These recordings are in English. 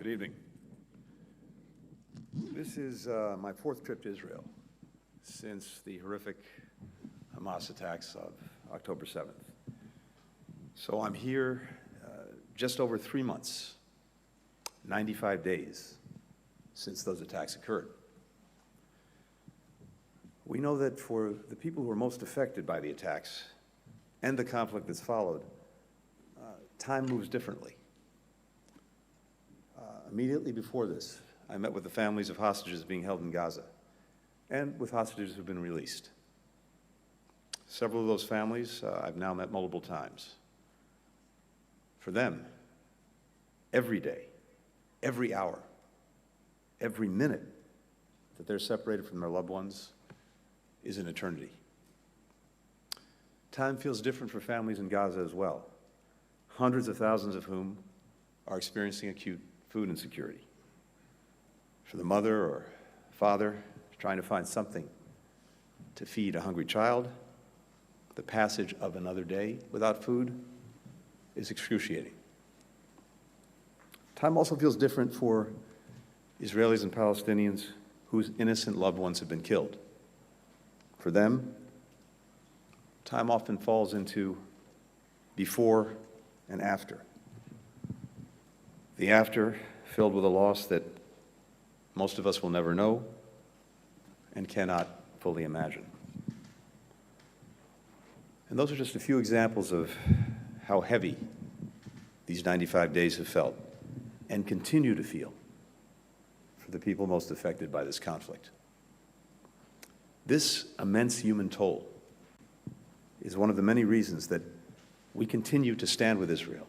evening. This is my fourth trip to Israel since the horrific Hamas attacks of October 7th. So I'm here just over 3 months, 95 days since those attacks occurred. We know that for the people who are most affected by the attacks and the conflict that's followed, time moves differently. Immediately before this, I met with the families of hostages being held in Gaza and with hostages who've been released. Several of those families I've now met multiple times. For them, every day, every hour, every minute that they're separated from their loved ones is an eternity. Time feels different for families in Gaza as well, hundreds of thousands of whom are experiencing acute food insecurity. For the mother or father trying to find something to feed a hungry child, the passage of another day without food is excruciating. Time also feels different for Israelis and Palestinians whose innocent loved ones have been killed. For them, time often falls into before and after. The after filled with a loss that most of us will never know and cannot fully imagine. And those are just a few examples of how heavy these 95 days have felt and continue to feel for the people most affected by this conflict. This immense human toll is one of the many reasons that we continue to stand with Israel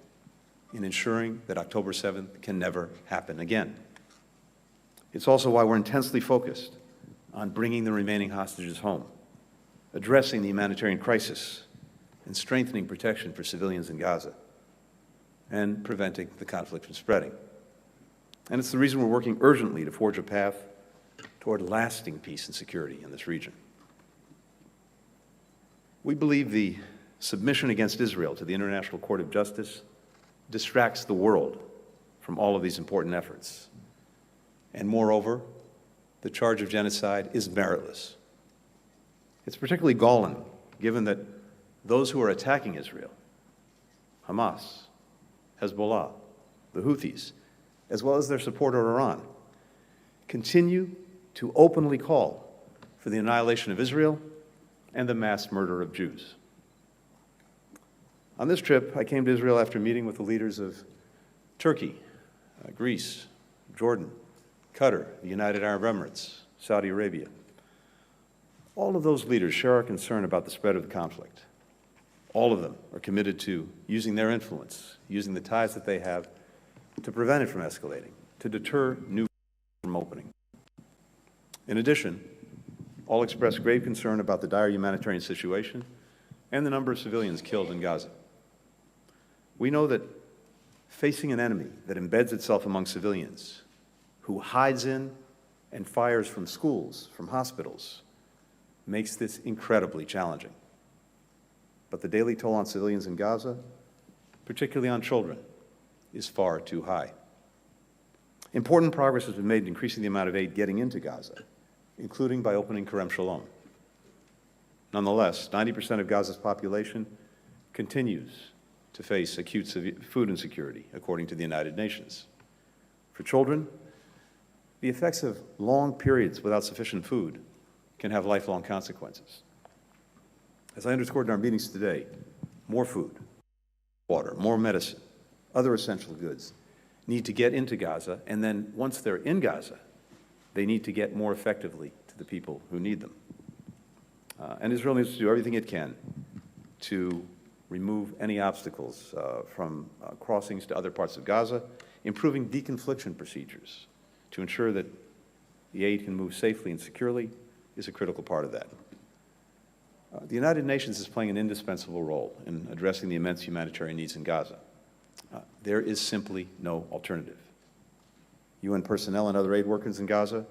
in ensuring that October 7th can never happen again. It's also why we're intensely focused on bringing the remaining hostages home, addressing the humanitarian crisis, and strengthening protection for civilians in Gaza, and preventing the conflict from spreading. And it's the reason we're working urgently to forge a path toward lasting peace and security in this region. We believe the submission against Israel to the International Court of Justice distracts the world from all of these important efforts. And moreover, the charge of genocide is meritless. It's particularly galling, given that those who are attacking Israel, Hamas, Hezbollah, the Houthis, as well as their supporter Iran, continue to openly call for the annihilation of Israel and the mass murder of Jews. On this trip, I came to Israel after meeting with the leaders of Turkey, Greece, Jordan, Qatar, the United Arab Emirates, Saudi Arabia. All of those leaders share our concern about the spread of the conflict. All of them are committed to using their influence, using the ties that they have to prevent it from escalating, to deter new from opening. In addition, all express grave concern about the dire humanitarian situation and the number of civilians killed in Gaza. We know that facing an enemy that embeds itself among civilians, who hides in and fires from schools, from hospitals, makes this incredibly challenging. But the daily toll on civilians in Gaza, particularly on children, is far too high. Important progress has been made in increasing the amount of aid getting into Gaza, including by opening Kerem Shalom. Nonetheless, 90% of Gaza's population continues to face acute food insecurity, according to the United Nations. For children, the effects of long periods without sufficient food can have lifelong consequences. As I underscored in our meetings today, more food, water, more medicine, other essential goods need to get into Gaza, and then once they're in Gaza, they need to get more effectively to the people who need them. And Israel needs to do everything it can to remove any obstacles from crossings to other parts of Gaza, improving deconfliction procedures to ensure that the aid can move safely and securely is a critical part of that. The United Nations is playing an indispensable role in addressing the immense humanitarian needs in Gaza. There is simply no alternative. UN personnel and other aid workers in Gaza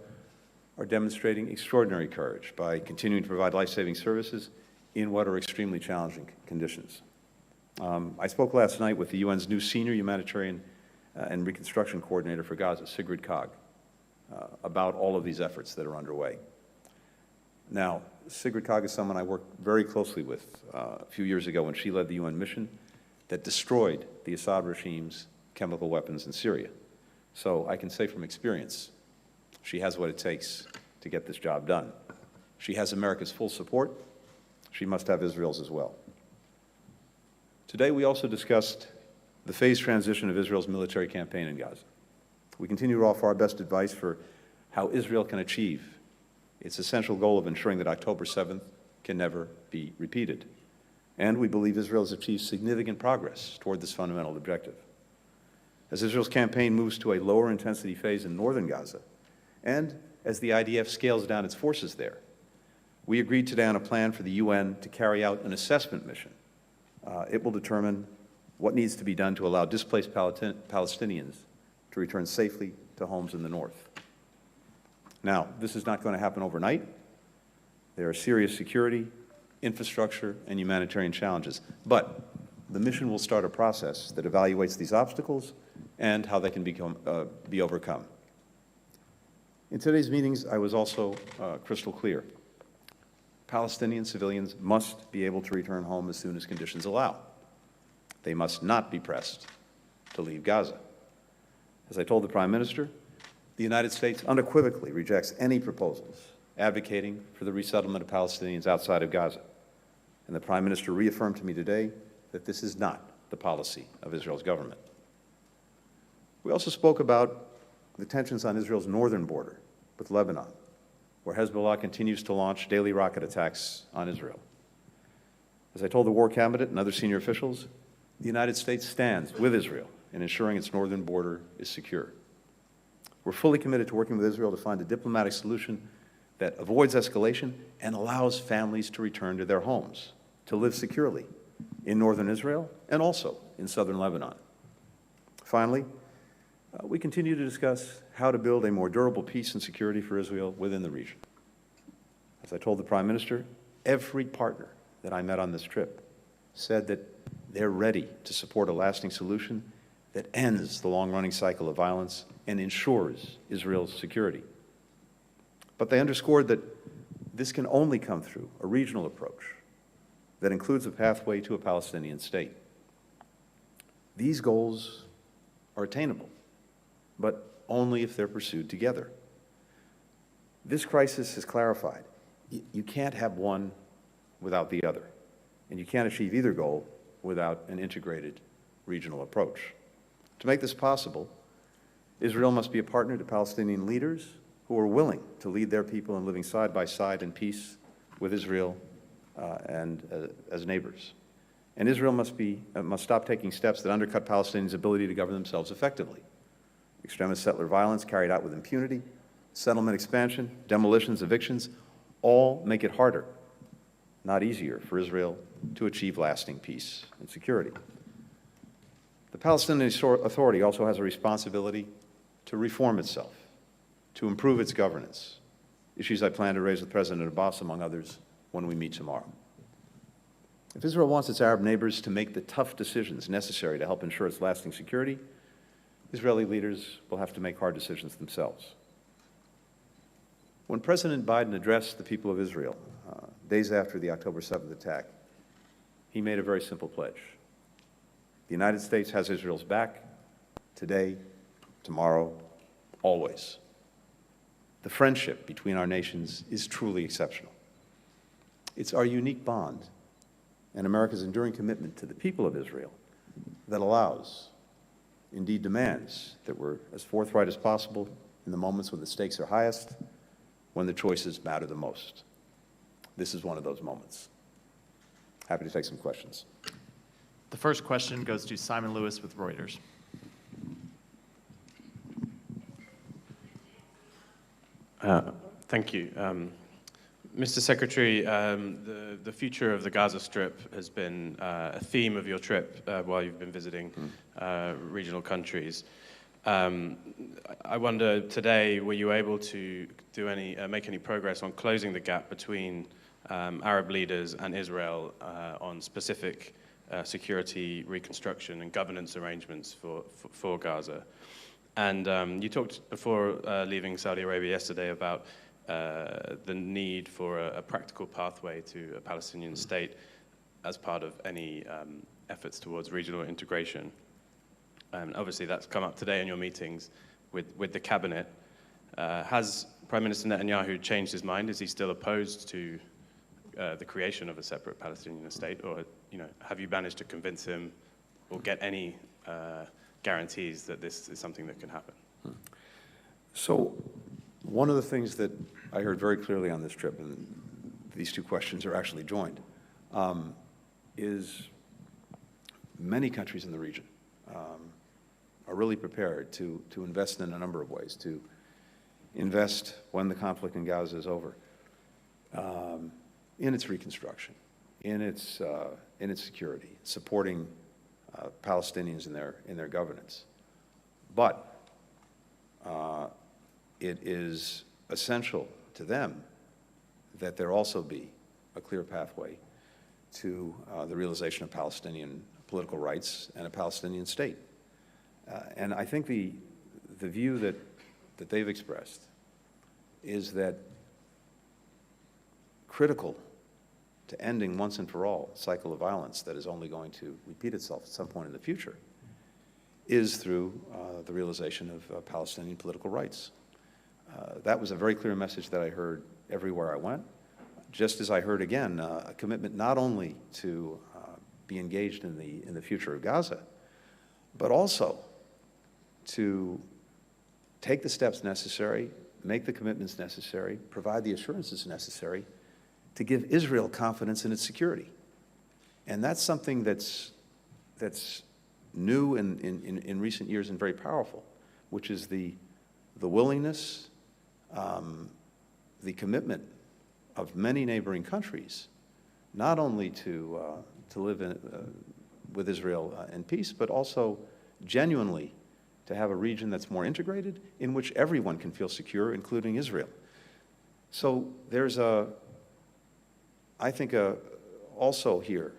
are demonstrating extraordinary courage by continuing to provide life-saving services in what are extremely challenging conditions. I spoke last night with the UN's new senior humanitarian and Reconstruction Coordinator for Gaza, Sigrid Kaag, about all of these efforts that are underway. Now, Sigrid Kaag is someone I worked very closely with a few years ago when she led the UN mission that destroyed the Assad regime's chemical weapons in Syria. So I can say from experience, she has what it takes to get this job done. She has America's full support. She must have Israel's as well. Today, we also discussed the phased transition of Israel's military campaign in Gaza. We continue to offer our best advice for how Israel can achieve its essential goal of ensuring that October 7th can never be repeated. And we believe Israel has achieved significant progress toward this fundamental objective. As Israel's campaign moves to a lower intensity phase in northern Gaza, and as the IDF scales down its forces there, we agreed today on a plan for the UN to carry out an assessment mission. It will determine what needs to be done to allow displaced Palestinians to return safely to homes in the north. Now, this is not going to happen overnight. There are serious security, infrastructure, and humanitarian challenges. But the mission will start a process that evaluates these obstacles and how they can be overcome. In today's meetings, I was also crystal clear. Palestinian civilians must be able to return home as soon as conditions allow. They must not be pressed to leave Gaza. As I told the Prime Minister, the United States unequivocally rejects any proposals advocating for the resettlement of Palestinians outside of Gaza. And the Prime Minister reaffirmed to me today that this is not the policy of Israel's government. We also spoke about the tensions on Israel's northern border with Lebanon, where Hezbollah continues to launch daily rocket attacks on Israel. As I told the War Cabinet and other senior officials, the United States stands with Israel in ensuring its northern border is secure. We're fully committed to working with Israel to find a diplomatic solution that avoids escalation and allows families to return to their homes, to live securely in northern Israel and also in southern Lebanon. Finally, we continue to discuss how to build a more durable peace and security for Israel within the region. As I told the Prime Minister, every partner that I met on this trip said that they're ready to support a lasting solution that ends the long-running cycle of violence and ensures Israel's security. But they underscored that this can only come through a regional approach that includes a pathway to a Palestinian state. These goals are attainable, but only if they're pursued together. This crisis has clarified you can't have one without the other, and you can't achieve either goal without an integrated regional approach. To make this possible, Israel must be a partner to Palestinian leaders who are willing to lead their people in living side by side in peace with Israel as neighbors. And Israel must stop taking steps that undercut Palestinians' ability to govern themselves effectively. Extremist settler violence carried out with impunity, settlement expansion, demolitions, evictions, all make it harder, not easier, for Israel to achieve lasting peace and security. The Palestinian Authority also has a responsibility to reform itself, to improve its governance, issues I plan to raise with President Abbas, among others, when we meet tomorrow. If Israel wants its Arab neighbors to make the tough decisions necessary to help ensure its lasting security, Israeli leaders will have to make hard decisions themselves. When President Biden addressed the people of Israel days after the October 7th attack, he made a very simple pledge. The United States has Israel's back today, tomorrow, always. The friendship between our nations is truly exceptional. It's our unique bond and America's enduring commitment to the people of Israel that allows, indeed demands, that we're as forthright as possible in the moments when the stakes are highest, when the choices matter the most. This is one of those moments. Happy to take some questions. The first question goes to Simon Lewis with Reuters. Thank you. Mr. Secretary, the future of the Gaza Strip has been a theme of your trip while you've been visiting regional countries. I wonder today, were you able to make any progress on closing the gap between Arab leaders and Israel on specific security, reconstruction, and governance arrangements for Gaza. And you talked before leaving Saudi Arabia yesterday about the need for a practical pathway to a Palestinian state as part of any efforts towards regional integration. And obviously that's come up today in your meetings with the cabinet. Has Prime Minister Netanyahu changed his mind? Is he still opposed to the creation of a separate Palestinian state? Or have you managed to convince him or get any guarantees that this is something that can happen? So one of the things that I heard very clearly on this trip, and these two questions are actually joined, is many countries in the region are really prepared to invest in a number of ways, to invest when the conflict in Gaza is over, in its reconstruction, in its security, supporting Palestinians in their governance. But it is essential to them that there also be a clear pathway to the realization of Palestinian political rights and a Palestinian state. And I think the view that they've expressed is that critical to ending once and for all a cycle of violence that is only going to repeat itself at some point in the future is through the realization of Palestinian political rights. That was a very clear message that I heard everywhere I went, just as I heard again a commitment not only to be engaged in the future of Gaza, but also to take the steps necessary, make the commitments necessary, provide the assurances necessary to give Israel confidence in its security. And that's something that's new in recent years and very powerful, which is the willingness, the commitment of many neighboring countries, not only to live with Israel in peace, but also genuinely to have a region that's more integrated, in which everyone can feel secure, including Israel. So there's I think also here,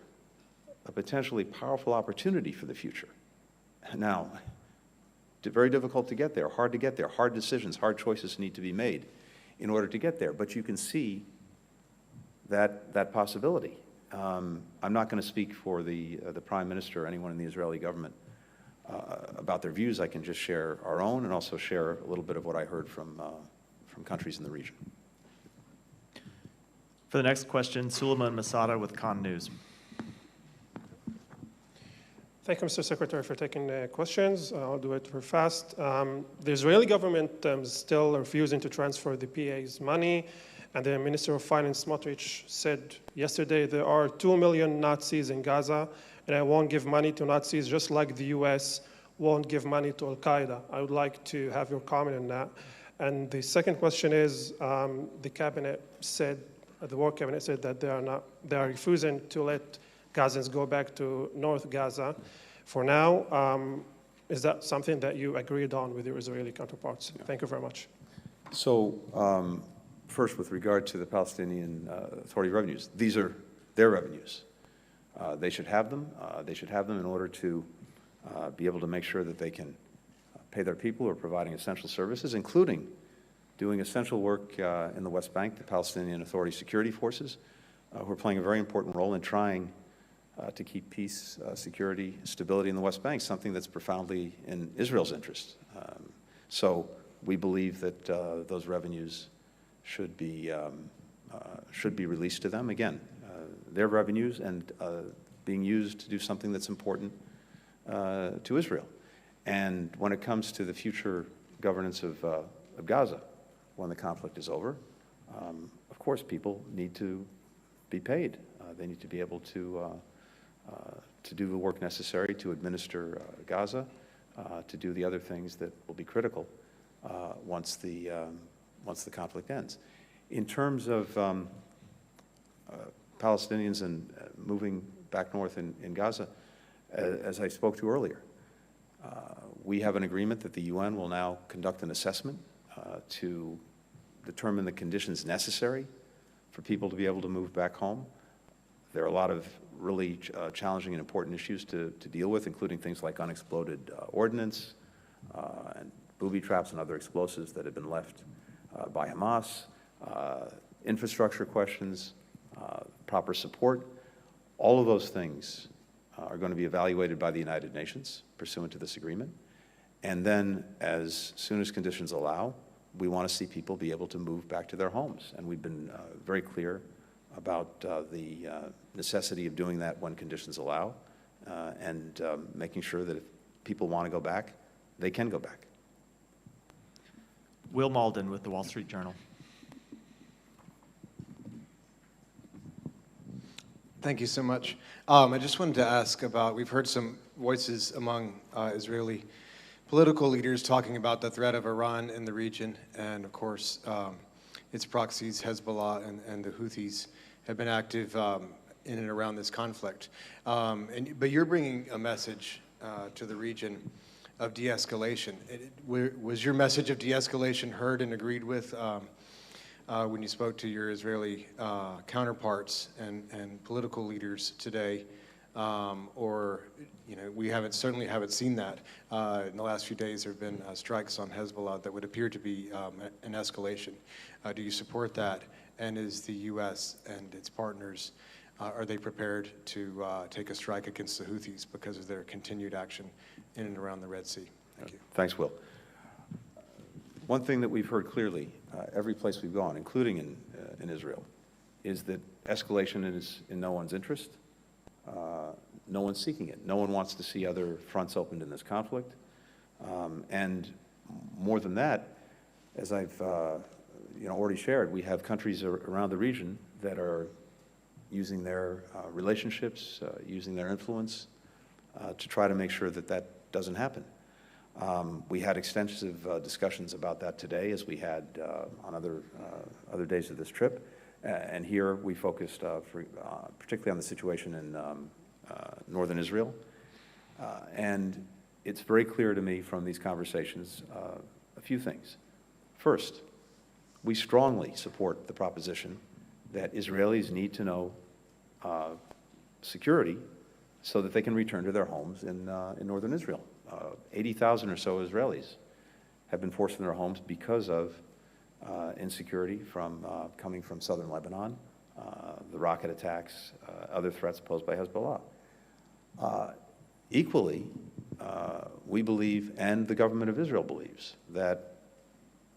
a potentially powerful opportunity for the future. Now, very difficult to get there, hard to get there, hard decisions, hard choices need to be made in order to get there, but you can see that possibility. I'm not going to speak for the Prime Minister or anyone in the Israeli government about their views. I can just share our own and also share a little bit of what I heard from countries in the region. For the next question, Suleiman Masada with Khan News. Thank you, Mr. Secretary, for taking the questions. I'll do it very fast. The Israeli government is still refusing to transfer the PA's money, and the Minister of Finance, Smotrich, said yesterday there are 2 million Nazis in Gaza, and I won't give money to Nazis just like the U.S. won't give money to Al-Qaeda. I would like to have your comment on that. And the second question is, the cabinet said, the war cabinet said that they are refusing to let Gazans go back to North Gaza. For now, is that something that you agreed on with your Israeli counterparts? Yeah. Thank you very much. So first, with regard to the Palestinian Authority revenues, these are their revenues. They should have them. They should have them in order to be able to make sure that they can pay their people who are providing essential services, including doing essential work in the West Bank, the Palestinian Authority security forces, who are playing a very important role in trying to keep peace, security, stability in the West Bank, something that's profoundly in Israel's interest. So we believe that those revenues should be released to them. Again, their revenues and being used to do something that's important to Israel. And when it comes to the future governance of Gaza, when the conflict is over, of course, people need to be paid. They need to be able to do the work necessary to administer Gaza, to do the other things that will be critical once the conflict ends. In terms of Palestinians and moving back north in Gaza, as I spoke to earlier, we have an agreement that the UN will now conduct an assessment to determine the conditions necessary for people to be able to move back home. There are a lot of really challenging and important issues to deal with, including things like unexploded ordnance and booby traps and other explosives that have been left by Hamas, infrastructure questions, proper support. All of those things are going to be evaluated by the United Nations pursuant to this agreement. And then, as soon as conditions allow, we want to see people be able to move back to their homes. And we've been very clear about the necessity of doing that when conditions allow, and making sure that if people want to go back, they can go back. Will Malden with the Wall Street Journal. Thank you so much. I just wanted to ask about, we've heard some voices among Israeli political leaders talking about the threat of Iran in the region, and of course, its proxies, Hezbollah and the Houthis, have been active in and around this conflict. But you're bringing a message to the region of de-escalation. Was your message of de-escalation heard and agreed with when you spoke to your Israeli counterparts and political leaders today? Or, you know, we certainly haven't seen that. In the last few days, there have been strikes on Hezbollah that would appear to be an escalation. Do you support that? And is the U.S. and its partners, are they prepared to take a strike against the Houthis because of their continued action in and around the Red Sea? Thank you. Thanks, Will. One thing that we've heard clearly every place we've gone, including in Israel, is that escalation is in no one's interest. No one's seeking it. No one wants to see other fronts opened in this conflict. And more than that, as I've already shared, we have countries around the region that are using their relationships, using their influence to try to make sure that that doesn't happen. We had extensive discussions about that today, as we had on other days of this trip. And here we focused particularly on the situation in northern Israel. And it's very clear to me from these conversations a few things. First, we strongly support the proposition that Israelis need to know security so that they can return to their homes in northern Israel. 80,000 or so Israelis have been forced from their homes because of insecurity coming from southern Lebanon, the rocket attacks, other threats posed by Hezbollah. Equally, we believe, and the government of Israel believes, that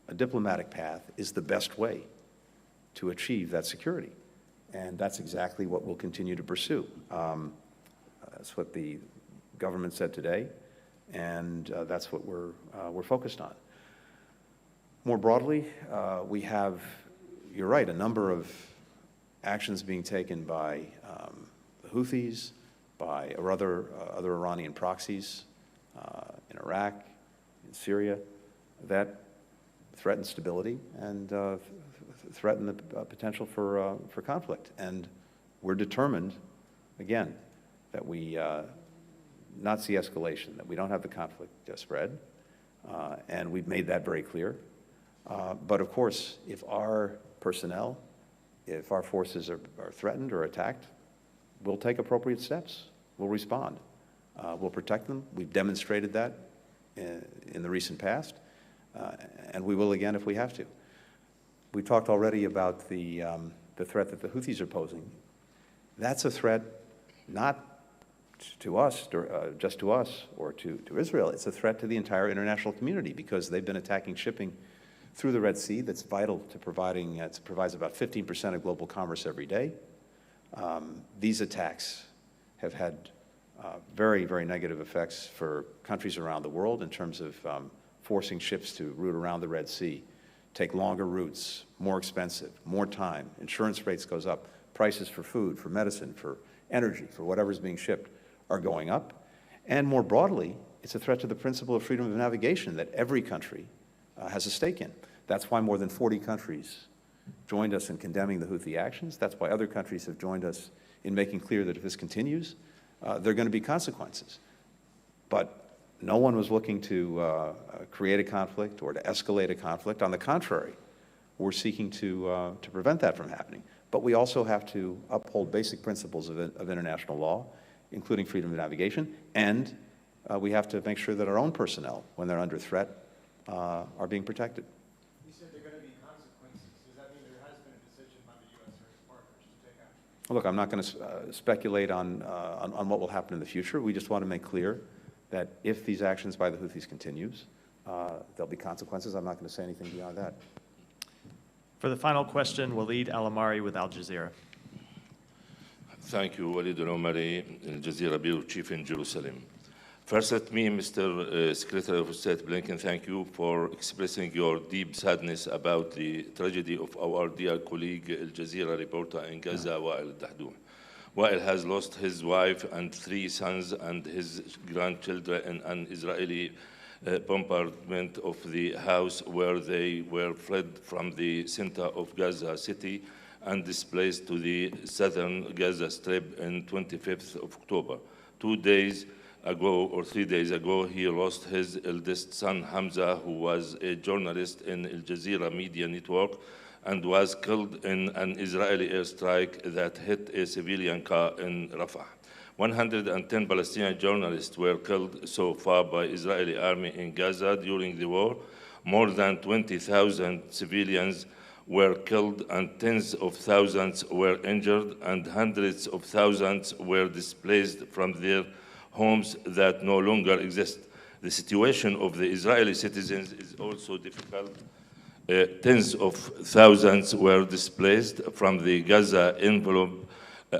a diplomatic path is the best way to achieve that security. And that's exactly what we'll continue to pursue. That's what the government said today, and that's what we're focused on. More broadly, we have, you're right, a number of actions being taken by the Houthis, by other Iranian proxies in Iraq, in Syria, that threaten stability and threaten the potential for conflict. And we're determined, again, that we not see escalation, that we don't have the conflict spread, and we've made that very clear. But of course, if our personnel, if our forces are threatened or attacked, we'll take appropriate steps. We'll respond. We'll protect them. We've demonstrated that in the recent past, and we will again if we have to. We talked already about the threat that the Houthis are posing. That's a threat not to us, just to us or to Israel. It's a threat to the entire international community because they've been attacking shipping through the Red Sea that's vital to providing, it provides about 15% of global commerce every day. These attacks have had very, very negative effects for countries around the world in terms of forcing ships to route around the Red Sea, take longer routes, more expensive, more time, insurance rates goes up, prices for food, for medicine, for energy, for whatever's being shipped are going up. And more broadly, it's a threat to the principle of freedom of navigation that every country has a stake in. That's why more than 40 countries joined us in condemning the Houthi actions. That's why other countries have joined us in making clear that if this continues, there are going to be consequences. But no one was looking to create a conflict or to escalate a conflict. On the contrary, we're seeking to prevent that from happening But we also have to uphold basic principles of international law, including freedom of navigation, and we have to make sure that our own personnel, when they're under threat, are being protected. You said there are going to be consequences. Does that mean there has been a decision by the U.S. or its partners to take action? Look, I'm not going to speculate on what will happen in the future. We just want to make clear that if these actions by the Houthis continues, there'll be consequences. I'm not going to say anything beyond that. For the final question, Walid Al-Amari with Al Jazeera. Thank you, Walid Al-Omari, Al Jazeera Bureau Chief in Jerusalem. First, let me, Mr. Secretary of State Blinken, thank you for expressing your deep sadness about the tragedy of our dear colleague, Al Jazeera reporter in Gaza, Wael Dahdoux. Wael has lost his wife and 3 sons and his grandchildren in an Israeli bombardment of the house where they were fled from the center of Gaza City and displaced to the southern Gaza Strip on 25th of October. 2 days ago or 3 days ago, he lost his eldest son, Hamza, who was a journalist in Al Jazeera media network and was killed in an Israeli airstrike that hit a civilian car in Rafah. 110 Palestinian journalists were killed so far by Israeli army in Gaza during the war. More than 20,000 civilians were killed and tens of thousands were injured and hundreds of thousands were displaced from their homes that no longer exist. The situation of the Israeli citizens is also difficult. Tens of thousands were displaced from the Gaza envelope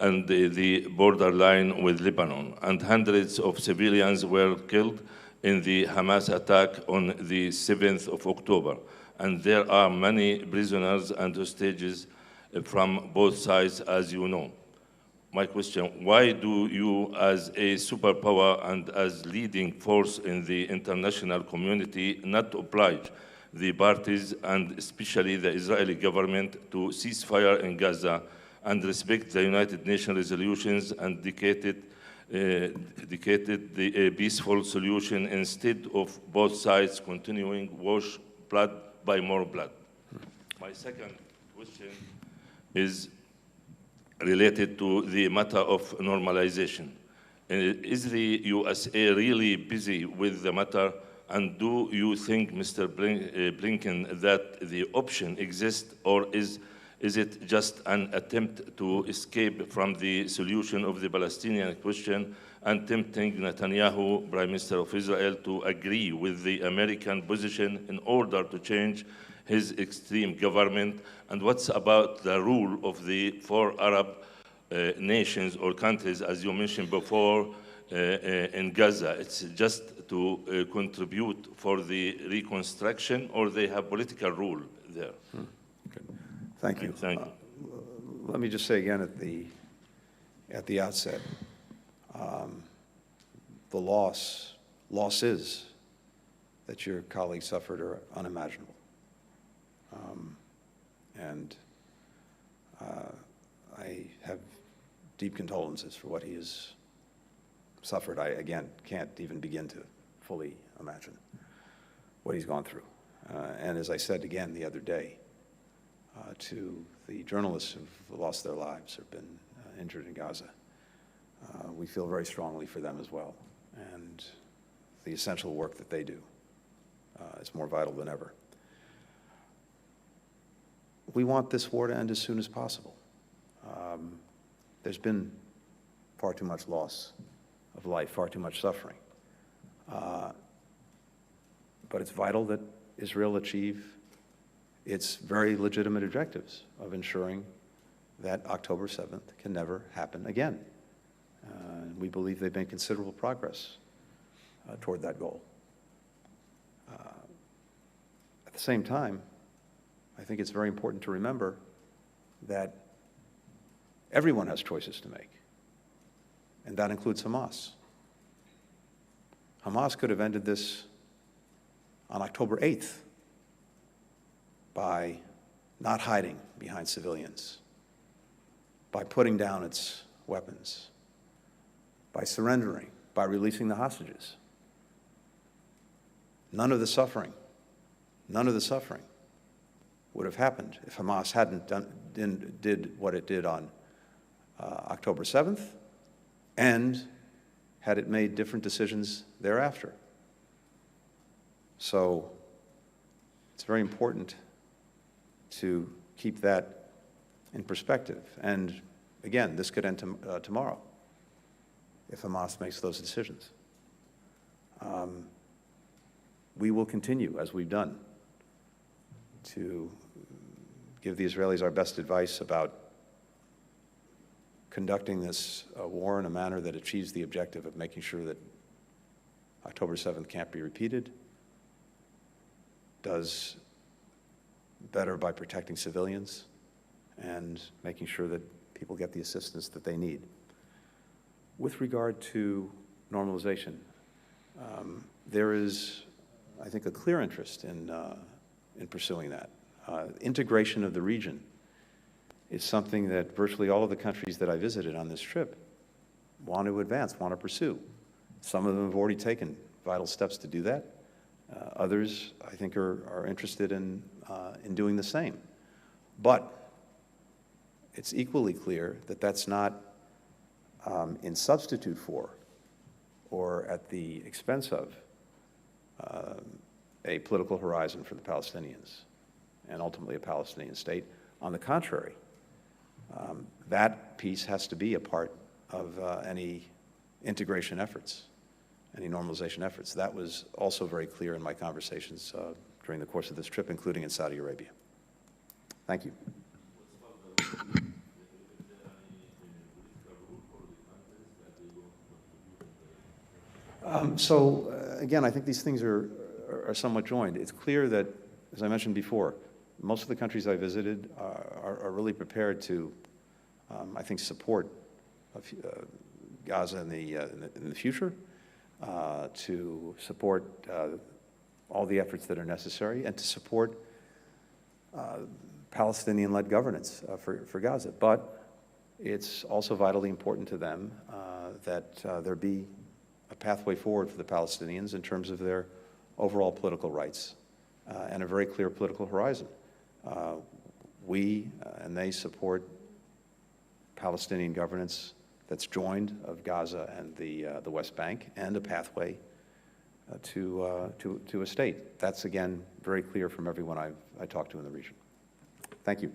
and the borderline with Lebanon, and hundreds of civilians were killed in the Hamas attack on the 7th of October. And there are many prisoners and hostages from both sides, as you know. My question, why do you, as a superpower and as leading force in the international community, not oblige the parties, and especially the Israeli government, to cease fire in Gaza and respect the United Nations resolutions and dedicated the peaceful solution instead of both sides continuing wash blood by more blood? My second question is related to the matter of normalization. Is the USA really busy with the matter? And do you think, Mr. Blinken, that the option exists, or is it just an attempt to escape from the solution of the Palestinian question and tempting Netanyahu, Prime Minister of Israel, to agree with the American position in order to change his extreme government? And what's about the rule of the 4 Arab nations or countries, as you mentioned before, in Gaza? It's just to contribute for the reconstruction, or they have political rule there? Thank you. Thank you. Let me just say again at the outset, the losses that your colleagues suffered are unimaginable. And I have deep condolences for what he has suffered. I, again, can't even begin to fully imagine what he's gone through. And as I said again the other day, to the journalists who've lost their lives or been injured in Gaza, we feel very strongly for them as well. And the essential work that they do is more vital than ever. We want this war to end as soon as possible. There's been far too much loss of life, far too much suffering. But it's vital that Israel achieve its very legitimate objectives of ensuring that October 7th can never happen again. We believe they've made considerable progress toward that goal. At the same time, I think it's very important to remember that everyone has choices to make, and that includes Hamas. Hamas could have ended this on October 8th by not hiding behind civilians, by putting down its weapons, by surrendering, by releasing the hostages. None of the suffering would have happened if Hamas hadn't did what it did on October 7th, and had it made different decisions thereafter. So it's very important to keep that in perspective. And again, this could end tomorrow if Hamas makes those decisions. We will continue, as we've done, to give the Israelis our best advice about conducting this war in a manner that achieves the objective of making sure that October 7th can't be repeated, does better by protecting civilians, and making sure that people get the assistance that they need. With regard to normalization, there is, I think, a clear interest in pursuing that. Integration of the region is something that virtually all of the countries that I visited on this trip want to advance, want to pursue. Some of them have already taken vital steps to do that. Others, I think, are interested in doing the same. But it's equally clear that that's not in substitute for or at the expense of a political horizon for the Palestinians and ultimately a Palestinian state. On the contrary, that piece has to be a part of any integration efforts, any normalization efforts. That was also very clear in my conversations during the course of this trip, including in Saudi Arabia. Thank you. Again, I think these things are somewhat joined. It's clear that, as I mentioned before, most of the countries I visited are really prepared to, I think, support Gaza in the future, to support all the efforts that are necessary, and to support Palestinian-led governance for Gaza. But it's also vitally important to them that there be a pathway forward for the Palestinians in terms of their overall political rights and a very clear political horizon. We and they support Palestinian governance that's joined of Gaza and the West Bank, and a pathway to a state. That's, again, very clear from everyone I talked to in the region. Thank you.